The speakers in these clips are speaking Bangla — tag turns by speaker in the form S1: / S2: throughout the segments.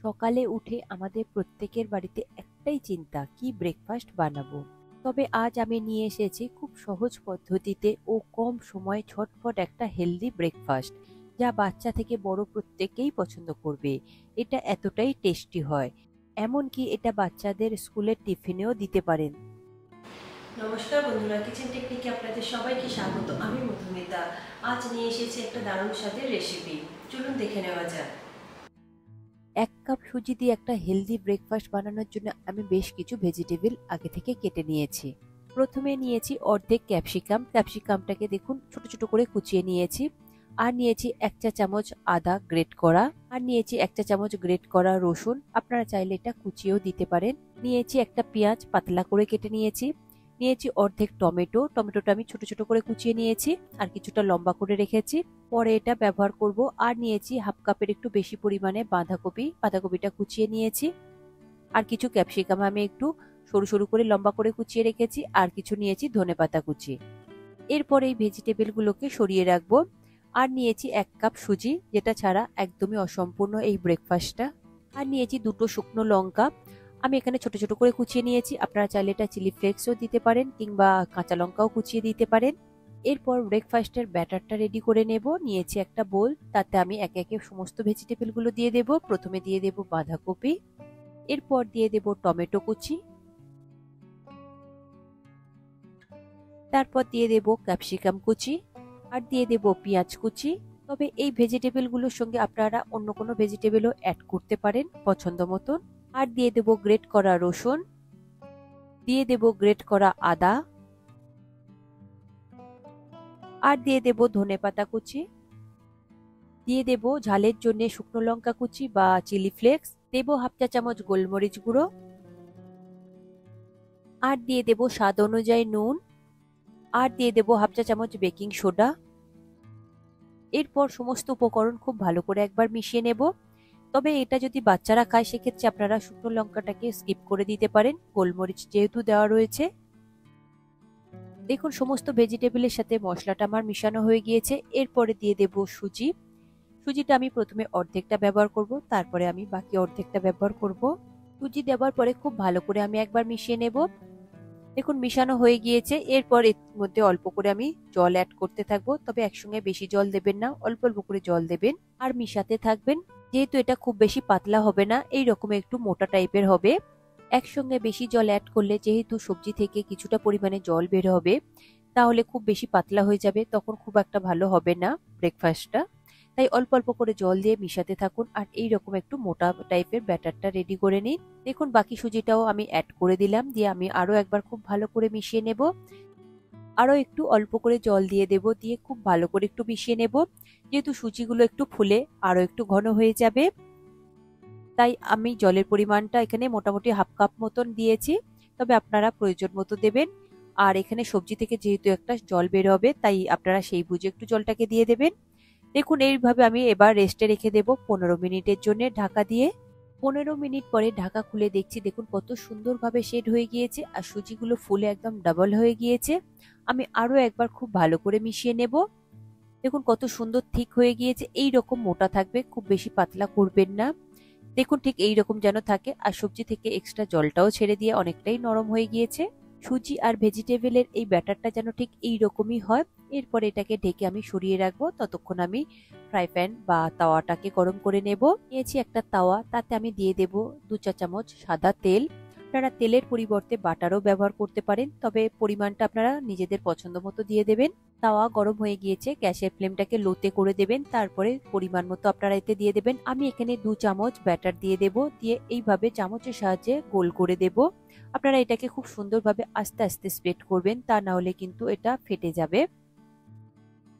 S1: সকালে উঠে আমাদের প্রত্যেকের বাড়িতে একটাই চিন্তা, কি ব্রেকফাস্ট বানাবো। তবে আজ আমি নিয়ে এসেছি খুব সহজ পদ্ধতিতে ও কম সময়ে ঝটপট একটা হেলদি ব্রেকফাস্ট, যা বাচ্চা থেকে বড় প্রত্যেকেই পছন্দ করবে। এটা এতটাই টেস্টি হয়, এমনকি এটা বাচ্চাদের স্কুলের টিফিনেও দিতে পারেন।
S2: নমস্কার বন্ধুরা, কিচেন টেকনিকে আপনাদের সবাইকে স্বাগত। আমি মধুমিতা। আজ নিয়ে এসেছি একটা দারুণ স্বাদের রেসিপি। চলুন দেখে নেওয়া যাক।
S1: 1 কাপ সুজি দিয়ে একটা হেলদি ব্রেকফাস্ট বানানোর জন্য আমি বেশ কিছু ভেজিটেবল আগে থেকে কেটে নিয়েছি। প্রথমে নিয়েছি অর্ধেক ক্যাপসিকাম। ক্যাপসিকামটাকে দেখুন ছোট ছোট করে কুচিয়ে নিয়েছি। আর নিয়েছি 1 চা চামচ আদা গ্রেট করা। আর নিয়েছি 1 চা চামচ গ্রেট করা রসুন, আপনারা চাইলে এটা কুচিয়েও দিতে পারেন। নিয়েছি একটা পেঁয়াজ পাতলা করে কেটে নিয়েছি। নিয়েছি অর্ধেক টমেটো। টমেটোটা আমি ছোট ছোট করে কুচিয়ে নিয়েছি আর কিছুটা লম্বা করে রেখেছি, পরে এটা ব্যবহার করব। আর নিয়েছি হাফ কাপের একটু বেশি পরিমাণে বাঁধাকপি। বাঁধাকপিটা কুচিয়ে নিয়েছি। আর কিছু ক্যাপসিকাম আমি একটু সরু সরু করে লম্বা করে কুচিয়ে রেখেছি। আর কিছু নিয়েছি ধনেপাতা কুচি। এরপর এই ভেজিটেবল গুলোকে সরিয়ে রাখবো। আর নিয়েছি 1 কাপ সুজি, যেটা ছাড়া একদমই অসম্পূর্ণ এই ব্রেকফাস্টটা। আর নিয়েছি দুটো শুকনো লঙ্কা, আমি এখানে ছোট ছোট করে কুচিয়ে নিয়েছি। আপনারা চাইলে এটা চিলি ফ্লেক্সও দিতে পারেন কিংবা কাঁচা লঙ্কাও কুচিয়ে দিতে পারেন। এরপর ব্রেকফাস্টের ব্যাটারটা রেডি করে নেব। নিয়েছি একটা বোল, তাতে আমি একে একে সমস্ত ভেজিটেবল গুলো দিয়ে দেব। প্রথমে দিয়ে দেব বাঁধাকপি, এরপর দিয়ে দেব টমেটো কুচি, তারপর দিয়ে দেব ক্যাপসিকাম কুচি, আর দিয়ে দেব পেঁয়াজ কুচি। তবে এই ভেজিটেবল গুলোর সঙ্গে আপনারা অন্য কোনো ভেজিটেবলও অ্যাড করতে পারেন পছন্দ মতন। আর দিয়ে দেব গ্রেট করা রসুন, দিয়ে দেব গ্রেট করা আদা, আর দিয়ে দেব ধনেপাতা কুচি, দিয়ে দেব ঝালের জন্য শুকনো লঙ্কা কুচি বা চিলি ফ্লেক্স, দেব হাফ চা চামচ গোলমরিচ গুঁড়ো, আর দিয়ে দেব স্বাদ অনুযায়ী নুন, আর দিয়ে দেব হাফ চা চামচ বেকিং সোডা। এরপর সমস্ত উপকরণ খুব ভালো করে একবার মিশিয়ে নেব। তবে এটা যদি বাচ্চারা খায় সেক্ষেত্রে আপনারা শুকনো লঙ্কাটাকে স্কিপ করে দিতে পারেন, গোলমরিচ যেহেতু দেওয়া রয়েছে। দেখুন সমস্ত ভেজিটেবলের সাথে মশলাটা আমার মিশানো হয়ে গিয়েছে। এরপরে দিয়ে দেব সুজি। সুজিটা আমি প্রথমে অর্ধেকটা ব্যবহার করব, তারপরে আমি বাকি অর্ধেকটা ব্যবহার করব। সুজি দেওয়ার পরে খুব ভালো করে আমি একবার মিশিয়ে নেব। দেখুন মিশানো হয়ে গিয়েছে। এরপর এর মধ্যে অল্প করে আমি জল অ্যাড করতে থাকবো, তবে একসঙ্গে বেশি জল দেবেন না, অল্প অল্প করে জল দেবেন আর মিশাতে থাকবেন। যেহেতু এটা খুব বেশি পাতলা হবে না, এই রকম একটু মোটা টাইপের হবে। একসঙ্গে বেশি জল অ্যাড করলে যেহেতু সবজি থেকে কিছুটা পরিমাণে জল বের হবে, তাহলে খুব বেশি পাতলা হয়ে যাবে, তখন খুব একটা ভালো হবে না ব্রেকফাস্টটা। তাই অল্প অল্প করে জল দিয়ে মিশাতে থাকুন আর এই রকম একটু মোটা টাইপের ব্যাটারটা রেডি করে নিন। দেখুন বাকি সুজিটাও আমি অ্যাড করে দিলাম, দিয়ে আমি আরো একবার খুব ভালো করে মিশিয়ে নেব। আরো একটু অল্প করে জল দিয়ে দেব, দিয়ে খুব ভালো করে একটু মিশিয়ে নেব। যেহেতু সুজিগুলো একটু ফুলে আরো একটু ঘন হয়ে যাবে, তাই আমি জলের পরিমাণটা এখানে মোটামুটি হাফ কাপ মতন দিয়েছি, তবে আপনারা প্রয়োজন মতো দেবেন। আর এখানে সবজি থেকে যেহেতু একটা জল বের হবে, তাই আপনারা সেই বুঝে একটু জলটাকে দিয়ে দেবেন। দেখুন এইভাবে আমি এবার রেস্টে রেখে দেব 15 মিনিটের জন্য ঢাকা দিয়ে। 15 মিনিট পরে ঢাকা খুলে দেখছি, দেখুন কত সুন্দরভাবে শেড হয়ে গিয়েছে আর সুজিগুলো ফুলে একদম ডাবল হয়ে গিয়েছে। আমি আরো একবার খুব ভালো করে মিশিয়ে নেব। দেখুন কত সুন্দর থিক হয়ে গিয়েছে, এই রকম মোটা থাকবে, খুব বেশি পাতলা করবেন না। দেখুন ঠিক এই রকম যেন থাকে, আর সবজি থেকে এক্সট্রা জলটাও ছেড়ে দিয়ে অনেকটাই নরম হয়ে গিয়েছে। সুজি আর ভেজিটেবলের এই ব্যাটারটা যেন ঠিক এই রকমই হয়। এরপর এটাকে ঢেকে আমি সরিয়ে রাখবো, ততক্ষণ আমি ফ্রাই প্যান বা তাওয়াটাকে গরম করে নেব। নিয়েছি একটা তাওয়া, তাতে আমি দিয়ে দেব 2 চা চামচ সাদা তেল। আপনারা তেলের পরিবর্তে বাটারও ব্যবহার করতে পারেন, তবে পরিমাণটা আপনারা নিজেদের পছন্দ মতো দিয়ে দেবেন। তাওয়া গরম হয়ে গিয়েছে, গ্যাসের ফ্লেমটাকে লোতে করে দেবেন, তারপরে পরিমাণ মতো আপনারা এতে দিয়ে দেবেন। আমি এখানে 2 চামচ ব্যাটার দিয়ে দেব, দিয়ে এইভাবে চামচের সাহায্যে গোল করে দেব। আপনারা এটাকে খুব সুন্দরভাবে আস্তে আস্তে স্প্রেড করবেন, তা না হলে কিন্তু এটা ফেটে যাবে।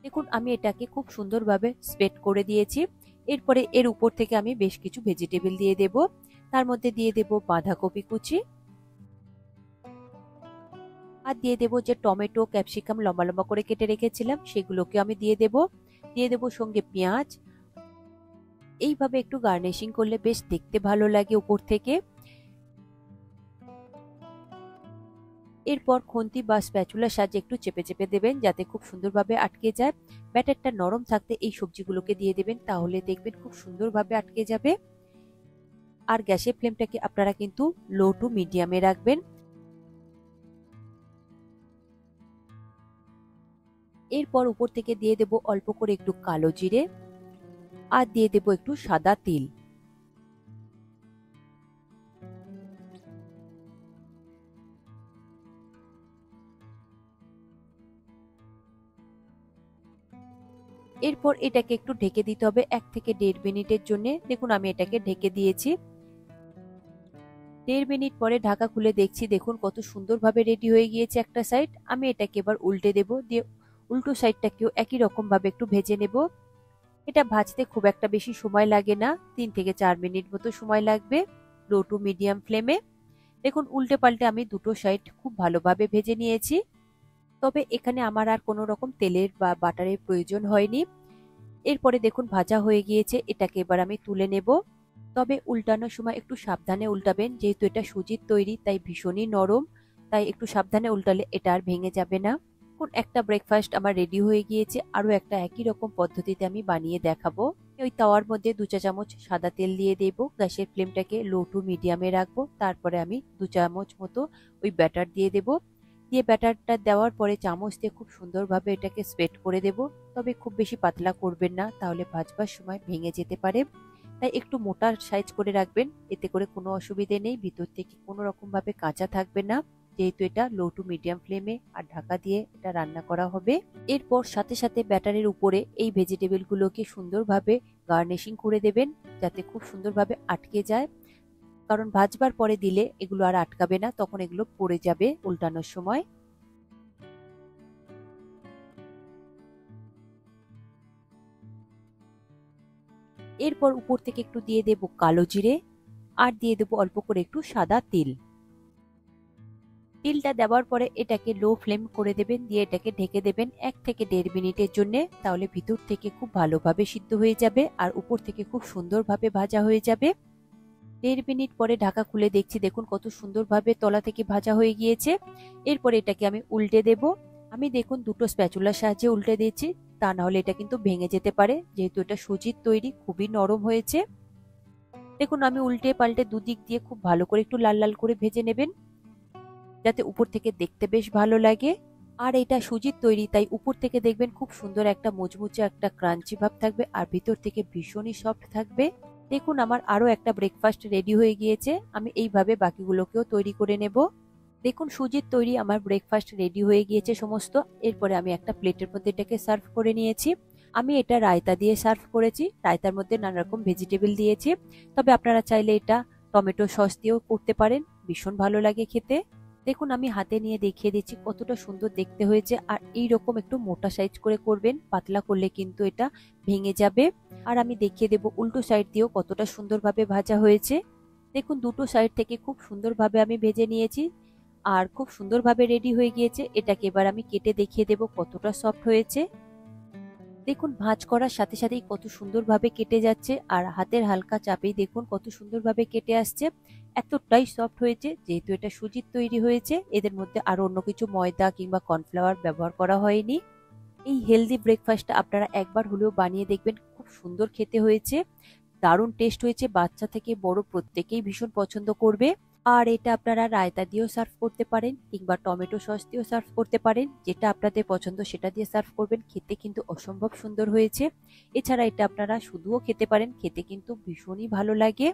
S1: দেখুন আমি এটাকে খুব সুন্দরভাবে স্প্রেড করে দিয়েছি। এরপরে এর উপর থেকে আমি বেশ কিছু ভেজিটেবল দিয়ে দেব। তার মধ্যে দিয়ে দেব বাঁধাকপি কুচি, আর দিয়ে দেব যে টমেটো ক্যাপসিকাম লম্বা লম্বা করে কেটে রেখেছিলাম সেগুলোকে আমি দিয়ে দেব। দিয়ে দেব সঙ্গে পেঁয়াজ। এইভাবে একটু গার্নিশিং করলে বেশ দেখতে ভালো লাগে উপর থেকে। এরপর খুন্তি বা স্প্যাচুলার সাহায্যে একটু চেপে চেপে দেবেন, যাতে খুব সুন্দরভাবে আটকে যায়। ব্যাটারটা নরম থাকতে এই সবজিগুলোকে দিয়ে দেবেন, তাহলে দেখবেন খুব সুন্দরভাবে আটকে যাবে। আর গ্যাসের ফ্লেমটাকে আপনারা কিন্তু লো টু মিডিয়ামে রাখবেন। এরপর উপর থেকে দিয়ে দেব অল্প করে একটু কালো জিরে আর দিয়ে দেব একটু সাদা তিল। এরপর এটাকে একটু ঢেকে দিতে হবে 1 থেকে 1.5 মিনিটের জন্য। দেখুন আমি এটাকে ঢেকে দিয়েছি। 1.5 মিনিট পরে ঢাকা খুলে দেখছি, দেখুন কত সুন্দরভাবে রেডি হয়ে গিয়েছে একটা সাইড। আমি এটাকে এবার উল্টে দেব, দিয়ে উল্টো সাইডটাকেও একই রকম ভাবে একটু ভেজে নেব। এটা ভাজতে খুব একটা বেশি সময় লাগে না, 3 থেকে 4 মিনিট মতো সময় লাগবে লো টু মিডিয়াম ফ্লেমে। দেখুন উল্টে পাল্টে আমি দুটো সাইড খুব ভালোভাবে ভেজে নিয়েছি। তবে এখানে আমার আর কোনো রকম তেলের বা বাটারের প্রয়োজন হয়নি। এরপরে দেখুন ভাজা হয়ে গিয়েছে, এটাকে এবার আমি তুলে নেব। তবে উল্টানোর সময় একটু সাবধানে উল্টাবেন, যেহেতু এটা সুজির তৈরি তাই ভীষণই নরম, তাই একটু সাবধানে উল্টালে এটা আর ভেঙে যাবে না। এখন একটা ব্রেকফাস্ট আমার রেডি হয়ে গিয়েছে, আরও একটা একই রকম পদ্ধতিতে আমি বানিয়ে দেখাবো। ওই তাওয়ার মধ্যে 2 চা চামচ সাদা তেল দিয়ে দেব, গ্যাসের ফ্লেমটাকে লো টু মিডিয়ামে রাখবো। তারপরে আমি 2 চামচ মতো ওই ব্যাটার দিয়ে দেব। দিয়ে ব্যাটারটা দেওয়ার পরে চামচ দিয়ে খুব সুন্দরভাবে এটাকে স্প্রেড করে দেব। তবে খুব বেশি পাতলা করবেন না, তাহলে ভাজবার সময় ভেঙে যেতে পারে। তাই একটু মোটা সাইজ করে রাখবেন, এতে করে কোনো অসুবিধে নেই, ভিতর থেকে কোনো রকম ভাবে কাঁচা থাকবে না, যেহেতু এটা লো টু মিডিয়াম ফ্লেমে আর ঢাকা দিয়ে এটা রান্না করা হবে। এরপর সাথে সাথে ব্যাটারের উপরে এই ভেজিটেবল গুলোকে সুন্দরভাবে গার্নিশিং করে দেবেন, যাতে খুব সুন্দরভাবে আটকে যায়। কারণ ভাজবার পরে দিলে এগুলো আর আটকাবে না, তখন এগুলো পড়ে যাবে উল্টানোর সময়। এরপর উপর থেকে একটু দিয়ে দেব কালো জিরে আর দিয়ে দেব অল্প করে একটু সাদা তিল। তিলটা দেওয়ার পরে এটাকে লো ফ্লেম করে দেবেন, দিয়ে এটাকে ঢেকে দেবেন 1 থেকে 1.5 মিনিটের জন্য। তাহলে ভিতর থেকে খুব ভালোভাবে সিদ্ধ হয়ে যাবে আর উপর থেকে খুব সুন্দরভাবে ভাজা হয়ে যাবে। 1.5 মিনিট পরে ঢাকা খুলে দেখছি, দেখুন কত সুন্দরভাবে তলা থেকে ভাজা হয়ে গিয়েছে। এরপরে এটাকে আমি উল্টে দেব। আমি দেখুন দুটো স্প্যাচুলার সাহায্যে উল্টে দিয়েছি, তা না হলে এটা কিন্তু ভেঙে যেতে পারে, যেহেতু এটা সুজির তৈরি খুবই নরম হয়েছে। দেখুন আমি উল্টে পাল্টে দুদিক দিয়ে খুব ভালো করে একটু লাল লাল করে ভেজে নেবেন, যাতে উপর থেকে দেখতে বেশ ভালো লাগে। আর এটা সুজির তৈরি তাই উপর থেকে দেখবেন খুব সুন্দর একটা মুচমুচে একটা ক্রাঞ্চি ভাব থাকবে আর ভিতর থেকে ভীষণই সফট থাকবে। দেখুন আমার আরো একটা ব্রেকফাস্ট রেডি হয়ে গিয়েছে, আমি এইভাবে বাকিগুলোকেও তৈরি করে নেব। দেখুন সুজির তৈরি আমার ব্রেকফাস্ট রেডি হয়ে গিয়েছে সমস্ত। এরপরে আমি একটা প্লেটের মধ্যে এটাকে সার্ভ করে নিয়েছি। আমি এটা রায়তা দিয়ে সার্ভ করেছি, রায়তার মধ্যে নানা রকম ভেজিটেবল দিয়েছি। তবে আপনারা চাইলে এটা টমেটো সস দিয়েও করতে পারেন, ভীষণ ভালো লাগে খেতে। দেখুন আমি হাতে নিয়ে দেখিয়ে দিচ্ছি কতটা সুন্দর দেখতে হয়েছে। আর এই রকম একটু মোটা সাইজ করে করবেন, পাতলা করলে কিন্তু এটা ভেঙে যাবে। আর আমি দেখিয়ে দেব উল্টো সাইড দিয়েও কতটা সুন্দরভাবে ভাজা হয়েছে। দেখুন দুটো সাইড থেকে খুব সুন্দরভাবে আমি ভেজে নিয়েছি আর খুব সুন্দরভাবে রেডি হয়ে গিয়েছে। এটাকে এবার আমি কেটে দেখিয়ে দেব কতটা সফট হয়েছে। দেখুন ভাঁজ করার সাথে সাথেই কত সুন্দরভাবে কেটে যাচ্ছে আর হাতের হালকা চাপেই দেখুন কত সুন্দরভাবে কেটে আসছে। এতটাই সফট হয়েছে, যেহেতু এটা সুজির তৈরি হয়েছে, এদের মধ্যে আরো অন্য কিছু ময়দা কিংবা কর্নফ্লাওয়ার ব্যবহার করা হয়নি। এই হেলদি ব্রেকফাস্টটা আপনারা একবার হলেও বানিয়ে দেখবেন, খুব সুন্দর খেতে হয়েছে, দারুণ টেস্ট হয়েছে, বাচ্চা থেকে বড় প্রত্যেকেই ভীষণ পছন্দ করবে। আর এটা আপনারা রায়তা দিয়েও সার্ভ করতে পারেন কিংবা টমেটো সস দিয়েও সার্ভ করতে পারেন, যেটা আপনাদের পছন্দ সেটা দিয়ে সার্ভ করবেন। খেতে কিন্তু অসম্ভব সুন্দর হয়েছে। এছাড়া এটা আপনারা শুধুও খেতে পারেন, খেতে কিন্তু ভীষণই ভালো লাগে।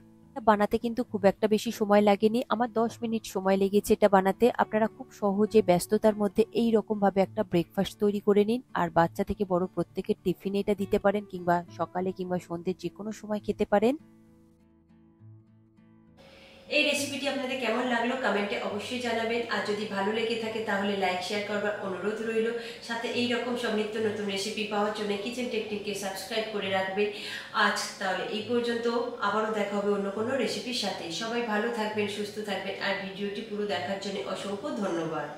S1: বানাতে কিন্তু খুব একটা বেশি সময় লাগেনি, আমার 10 মিনিট সময় লেগেছে এটা বানাতে। আপনারা খুব সহজে ব্যস্ততার মধ্যে এই রকম ভাবে একটা ব্রেকফাস্ট তৈরি করে নিন আর বাচ্চা থেকে বড় প্রত্যেকের টিফিনে এটা দিতে পারেন কিংবা সকালে কিংবা সন্ধ্যে যে কোনো সময় খেতে পারেন।
S2: এই রেসিপিটি আপনাদের কেমন লাগলো কমেন্টে অবশ্যই জানাবেন। আর যদি ভালো লেগে থাকে তাহলে লাইক শেয়ার করবার অনুরোধ রইল। সাথে এই রকম সব নিত্য নতুন রেসিপি পাওয়ার জন্য কিচেন টেকনিককে সাবস্ক্রাইব করে রাখবেন। আজ তাহলে এই পর্যন্ত, আবারও দেখা হবে অন্য কোনো রেসিপির সাথে। সবাই ভালো থাকবেন, সুস্থ থাকবেন আর ভিডিওটি পুরো দেখার জন্য অসংখ্য ধন্যবাদ।